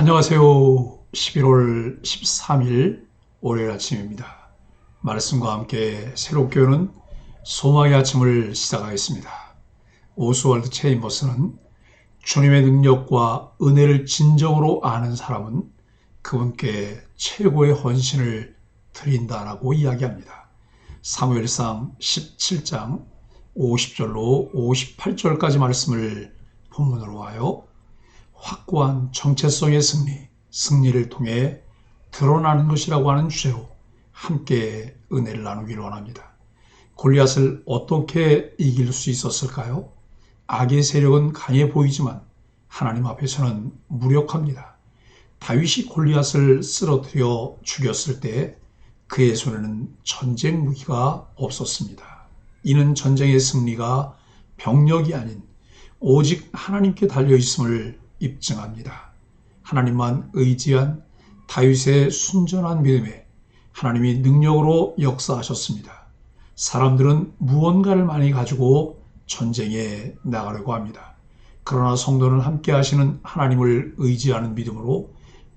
안녕하세요. 11월 13일 월요일 아침입니다. 말씀과 함께 새롭게 오는 소망의 아침을 시작하겠습니다. 오스월드 체인버스는 주님의 능력과 은혜를 진정으로 아는 사람은 그분께 최고의 헌신을 드린다라고 이야기합니다. 사무엘상 17장 50절로 58절까지 말씀을 본문으로 하여 확고한 정체성의 승리를 통해 드러나는 것이라고 하는 주제로 함께 은혜를 나누기를 원합니다. 골리앗을 어떻게 이길 수 있었을까요? 악의 세력은 강해 보이지만 하나님 앞에서는 무력합니다. 다윗이 골리앗을 쓰러뜨려 죽였을 때 그의 손에는 전쟁 무기가 없었습니다. 이는 전쟁의 승리가 병력이 아닌 오직 하나님께 달려있음을 입증합니다. 하나님만 의지한 다윗의 순전한 믿음에 하나님이 능력으로 역사하셨습니다. 사람들은 무언가를 많이 가지고 전쟁에 나가려고 합니다. 그러나 성도는 함께 하시는 하나님을 의지하는 믿음으로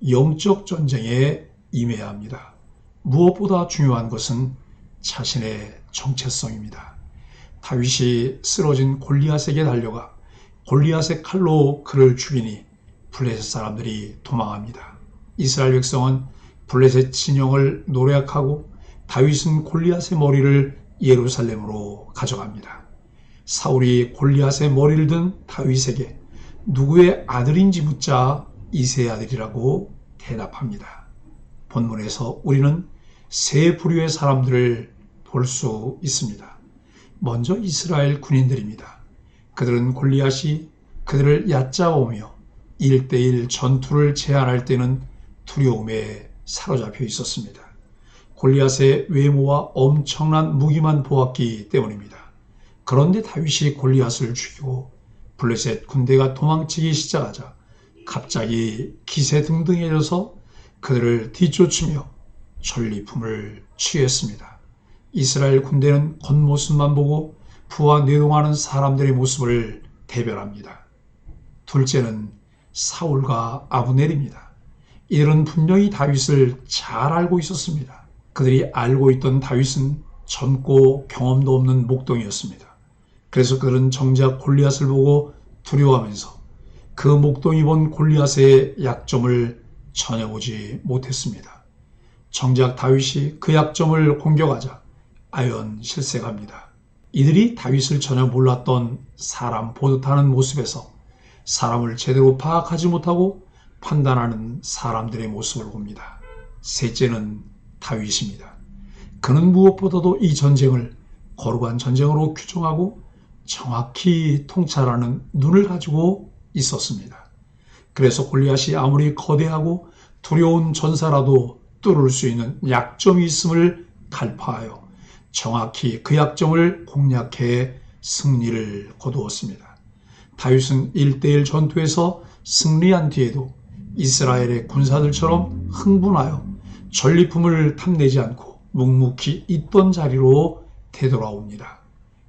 영적 전쟁에 임해야 합니다. 무엇보다 중요한 것은 자신의 정체성입니다. 다윗이 쓰러진 골리앗에게 달려가 골리앗의 칼로 그를 죽이니 블레셋 사람들이 도망합니다. 이스라엘 백성은 블레셋 진영을 노략하고 다윗은 골리앗의 머리를 예루살렘으로 가져갑니다. 사울이 골리앗의 머리를 든 다윗에게 누구의 아들인지 묻자 이새의 아들이라고 대답합니다. 본문에서 우리는 세 부류의 사람들을 볼 수 있습니다. 먼저 이스라엘 군인들입니다. 그들은 골리앗이 그들을 얕잡아오며 1대1 전투를 제안할 때는 두려움에 사로잡혀 있었습니다. 골리앗의 외모와 엄청난 무기만 보았기 때문입니다. 그런데 다윗이 골리앗을 죽이고 블레셋 군대가 도망치기 시작하자 갑자기 기세등등해져서 그들을 뒤쫓으며 전리품을 취했습니다. 이스라엘 군대는 겉모습만 보고 부하 내동하는 사람들의 모습을 대별합니다. 둘째는 사울과 아브넬입니다. 이들은 분명히 다윗을 잘 알고 있었습니다. 그들이 알고 있던 다윗은 젊고 경험도 없는 목동이었습니다. 그래서 그들은 정작 골리앗을 보고 두려워하면서 그 목동이 본 골리앗의 약점을 전혀 보지 못했습니다. 정작 다윗이 그 약점을 공격하자 아연실색합니다. 이들이 다윗을 전혀 몰랐던 사람 보듯 하는 모습에서 사람을 제대로 파악하지 못하고 판단하는 사람들의 모습을 봅니다. 셋째는 다윗입니다. 그는 무엇보다도 이 전쟁을 거룩한 전쟁으로 규정하고 정확히 통찰하는 눈을 가지고 있었습니다. 그래서 골리앗이 아무리 거대하고 두려운 전사라도 뚫을 수 있는 약점이 있음을 간파하여 정확히 그 약점을 공략해 승리를 거두었습니다. 다윗은 1대1 전투에서 승리한 뒤에도 이스라엘의 군사들처럼 흥분하여 전리품을 탐내지 않고 묵묵히 있던 자리로 되돌아옵니다.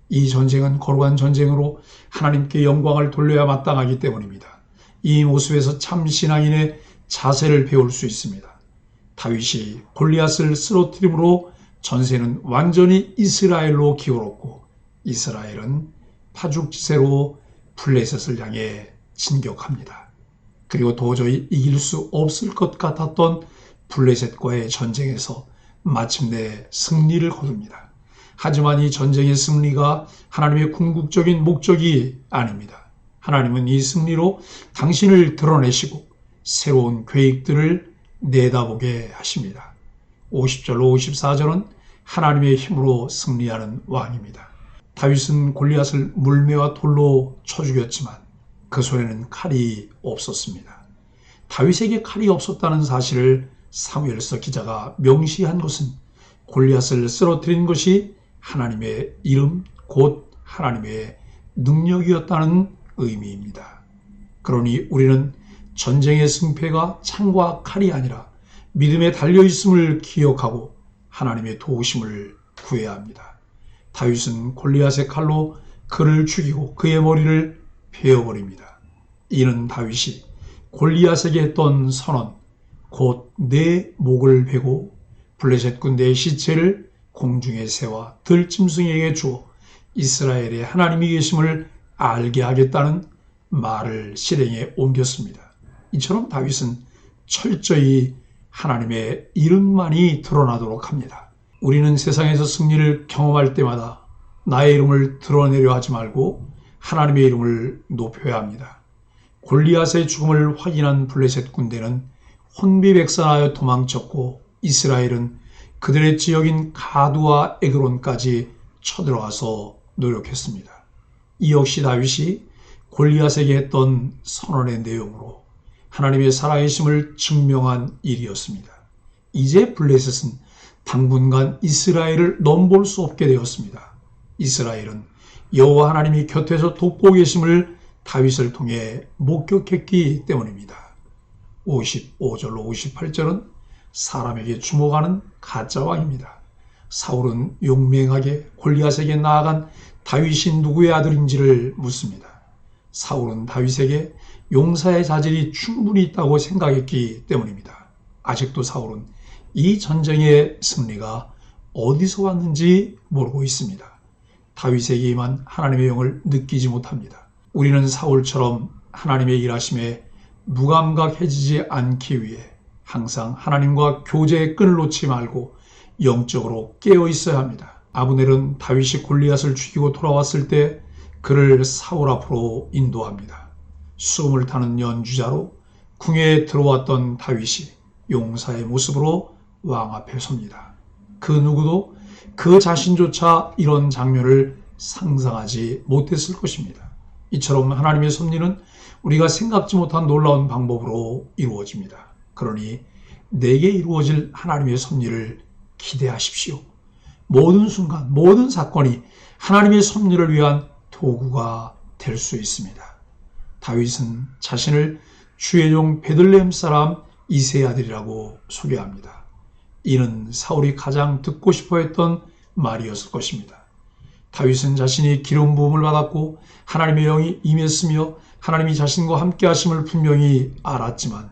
이 전쟁은 거룩한 전쟁으로 하나님께 영광을 돌려야 마땅하기 때문입니다. 이 모습에서 참 신앙인의 자세를 배울 수 있습니다. 다윗이 골리앗을 쓰러뜨림으로 전세는 완전히 이스라엘로 기울었고 이스라엘은 파죽지세로 블레셋을 향해 진격합니다. 그리고 도저히 이길 수 없을 것 같았던 블레셋과의 전쟁에서 마침내 승리를 거둡니다. 하지만 이 전쟁의 승리가 하나님의 궁극적인 목적이 아닙니다. 하나님은 이 승리로 당신을 드러내시고 새로운 계획들을 내다보게 하십니다. 50절로 54절은 하나님의 힘으로 승리하는 왕입니다. 다윗은 골리앗을 물매와 돌로 쳐 죽였지만 그 손에는 칼이 없었습니다. 다윗에게 칼이 없었다는 사실을 사무엘서 기자가 명시한 것은 골리앗을 쓰러뜨린 것이 하나님의 이름 곧 하나님의 능력이었다는 의미입니다. 그러니 우리는 전쟁의 승패가 창과 칼이 아니라 믿음에 달려있음을 기억하고 하나님의 도우심을 구해야 합니다. 다윗은 골리앗의 칼로 그를 죽이고 그의 머리를 베어버립니다. 이는 다윗이 골리앗에게 했던 선언, 곧 내 목을 베고 블레셋 군대의 시체를 공중에 세워 들짐승에게 주어 이스라엘의 하나님이 계심을 알게 하겠다는 말을 실행에 옮겼습니다. 이처럼 다윗은 철저히 하나님의 이름만이 드러나도록 합니다. 우리는 세상에서 승리를 경험할 때마다 나의 이름을 드러내려 하지 말고 하나님의 이름을 높여야 합니다. 골리앗의 죽음을 확인한 블레셋 군대는 혼비백산하여 도망쳤고 이스라엘은 그들의 지역인 가두와 에그론까지 쳐들어가서 노력했습니다. 이 역시 다윗이 골리앗에게 했던 선언의 내용으로 하나님의 살아계심을 증명한 일이었습니다. 이제 블레셋은 당분간 이스라엘을 넘볼 수 없게 되었습니다. 이스라엘은 여호와 하나님이 곁에서 돕고 계심을 다윗을 통해 목격했기 때문입니다. 55절로 58절은 사람에게 주목하는 가짜 왕입니다. 사울은 용맹하게 골리앗에게 나아간 다윗이 누구의 아들인지를 묻습니다. 사울은 다윗에게 용사의 자질이 충분히 있다고 생각했기 때문입니다. 아직도 사울은 이 전쟁의 승리가 어디서 왔는지 모르고 있습니다. 다윗에게 임한 하나님의 영을 느끼지 못합니다. 우리는 사울처럼 하나님의 일하심에 무감각해지지 않기 위해 항상 하나님과 교제의 끈을 놓지 말고 영적으로 깨어 있어야 합니다. 아브넬은 다윗이 골리앗을 죽이고 돌아왔을 때 그를 사울 앞으로 인도합니다. 수음을 타는 연주자로 궁에 들어왔던 다윗이 용사의 모습으로 왕 앞에 섭니다. 그 누구도 그 자신조차 이런 장면을 상상하지 못했을 것입니다. 이처럼 하나님의 섭리는 우리가 생각지 못한 놀라운 방법으로 이루어집니다. 그러니 내게 이루어질 하나님의 섭리를 기대하십시오. 모든 순간, 모든 사건이 하나님의 섭리를 위한 도구가 될 수 있습니다. 다윗은 자신을 주의 종 베들레헴 사람 이새의 아들이라고 소개합니다. 이는 사울이 가장 듣고 싶어 했던 말이었을 것입니다. 다윗은 자신이 기름 부음을 받았고 하나님의 영이 임했으며 하나님이 자신과 함께 하심을 분명히 알았지만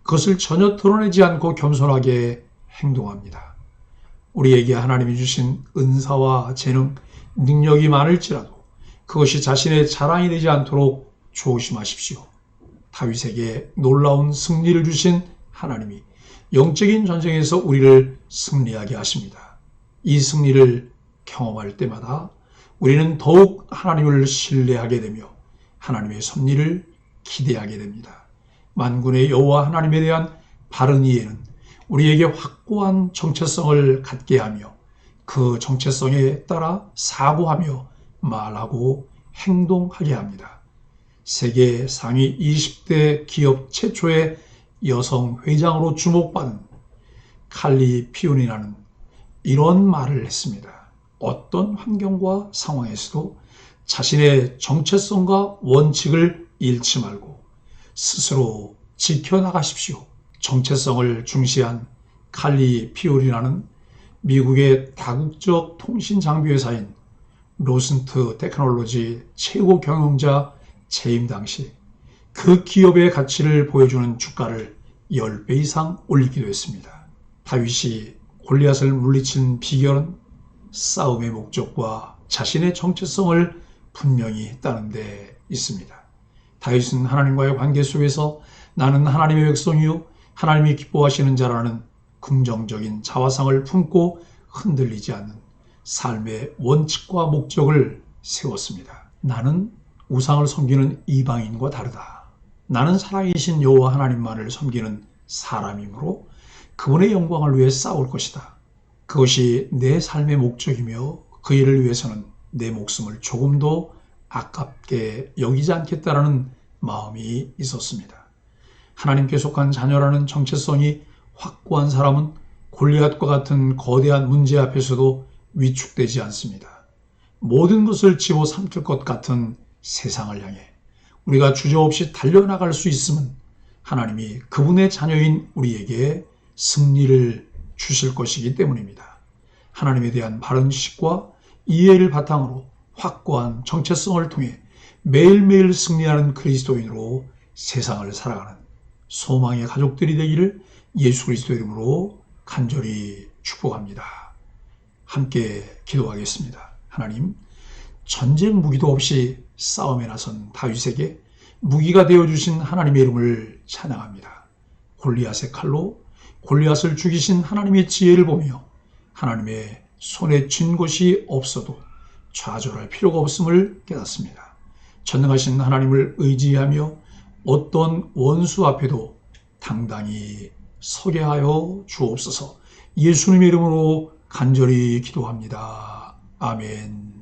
그것을 전혀 드러내지 않고 겸손하게 행동합니다. 우리에게 하나님이 주신 은사와 재능, 능력이 많을지라도 그것이 자신의 자랑이 되지 않도록 조심하십시오. 다윗에게 놀라운 승리를 주신 하나님이 영적인 전쟁에서 우리를 승리하게 하십니다. 이 승리를 경험할 때마다 우리는 더욱 하나님을 신뢰하게 되며 하나님의 섭리를 기대하게 됩니다. 만군의 여호와 하나님에 대한 바른 이해는 우리에게 확고한 정체성을 갖게 하며 그 정체성에 따라 사고하며 말하고 행동하게 합니다. 세계 상위 20대 기업 최초의 여성 회장으로 주목받은 칼리 피온이라는 이런 말을 했습니다. 어떤 환경과 상황에서도 자신의 정체성과 원칙을 잃지 말고 스스로 지켜나가십시오. 정체성을 중시한 칼리 피올이라는 미국의 다국적 통신 장비 회사인 로슨트 테크놀로지 최고 경영자 재임 당시 그 기업의 가치를 보여주는 주가를 10배 이상 올리기도 했습니다. 다윗이 골리앗을 물리친 비결은 싸움의 목적과 자신의 정체성을 분명히 했다는 데 있습니다. 다윗은 하나님과의 관계 속에서 나는 하나님의 백성이요 하나님이 기뻐하시는 자라는 긍정적인 자화상을 품고 흔들리지 않는 삶의 원칙과 목적을 세웠습니다. 나는 우상을 섬기는 이방인과 다르다. 나는 살아계신 여호와 하나님만을 섬기는 사람이므로 그분의 영광을 위해 싸울 것이다. 그것이 내 삶의 목적이며 그 일을 위해서는 내 목숨을 조금도 아깝게 여기지 않겠다라는 마음이 있었습니다. 하나님께 속한 자녀라는 정체성이 확고한 사람은 골리앗과 같은 거대한 문제 앞에서도 위축되지 않습니다. 모든 것을 집어삼킬 것 같은 세상을 향해 우리가 주저없이 달려나갈 수 있음은 하나님이 그분의 자녀인 우리에게 승리를 주실 것이기 때문입니다. 하나님에 대한 바른 지식과 이해를 바탕으로 확고한 정체성을 통해 매일매일 승리하는 그리스도인으로 세상을 살아가는 소망의 가족들이 되기를 예수 그리스도 이름으로 간절히 축복합니다. 함께 기도하겠습니다. 하나님, 전쟁 무기도 없이 싸움에 나선 다윗에게 무기가 되어주신 하나님의 이름을 찬양합니다. 골리앗의 칼로 골리앗을 죽이신 하나님의 지혜를 보며 하나님의 손에 쥔 것이 없어도 좌절할 필요가 없음을 깨닫습니다. 전능하신 하나님을 의지하며 어떤 원수 앞에도 당당히 서게 하여 주옵소서. 예수님의 이름으로 간절히 기도합니다. 아멘.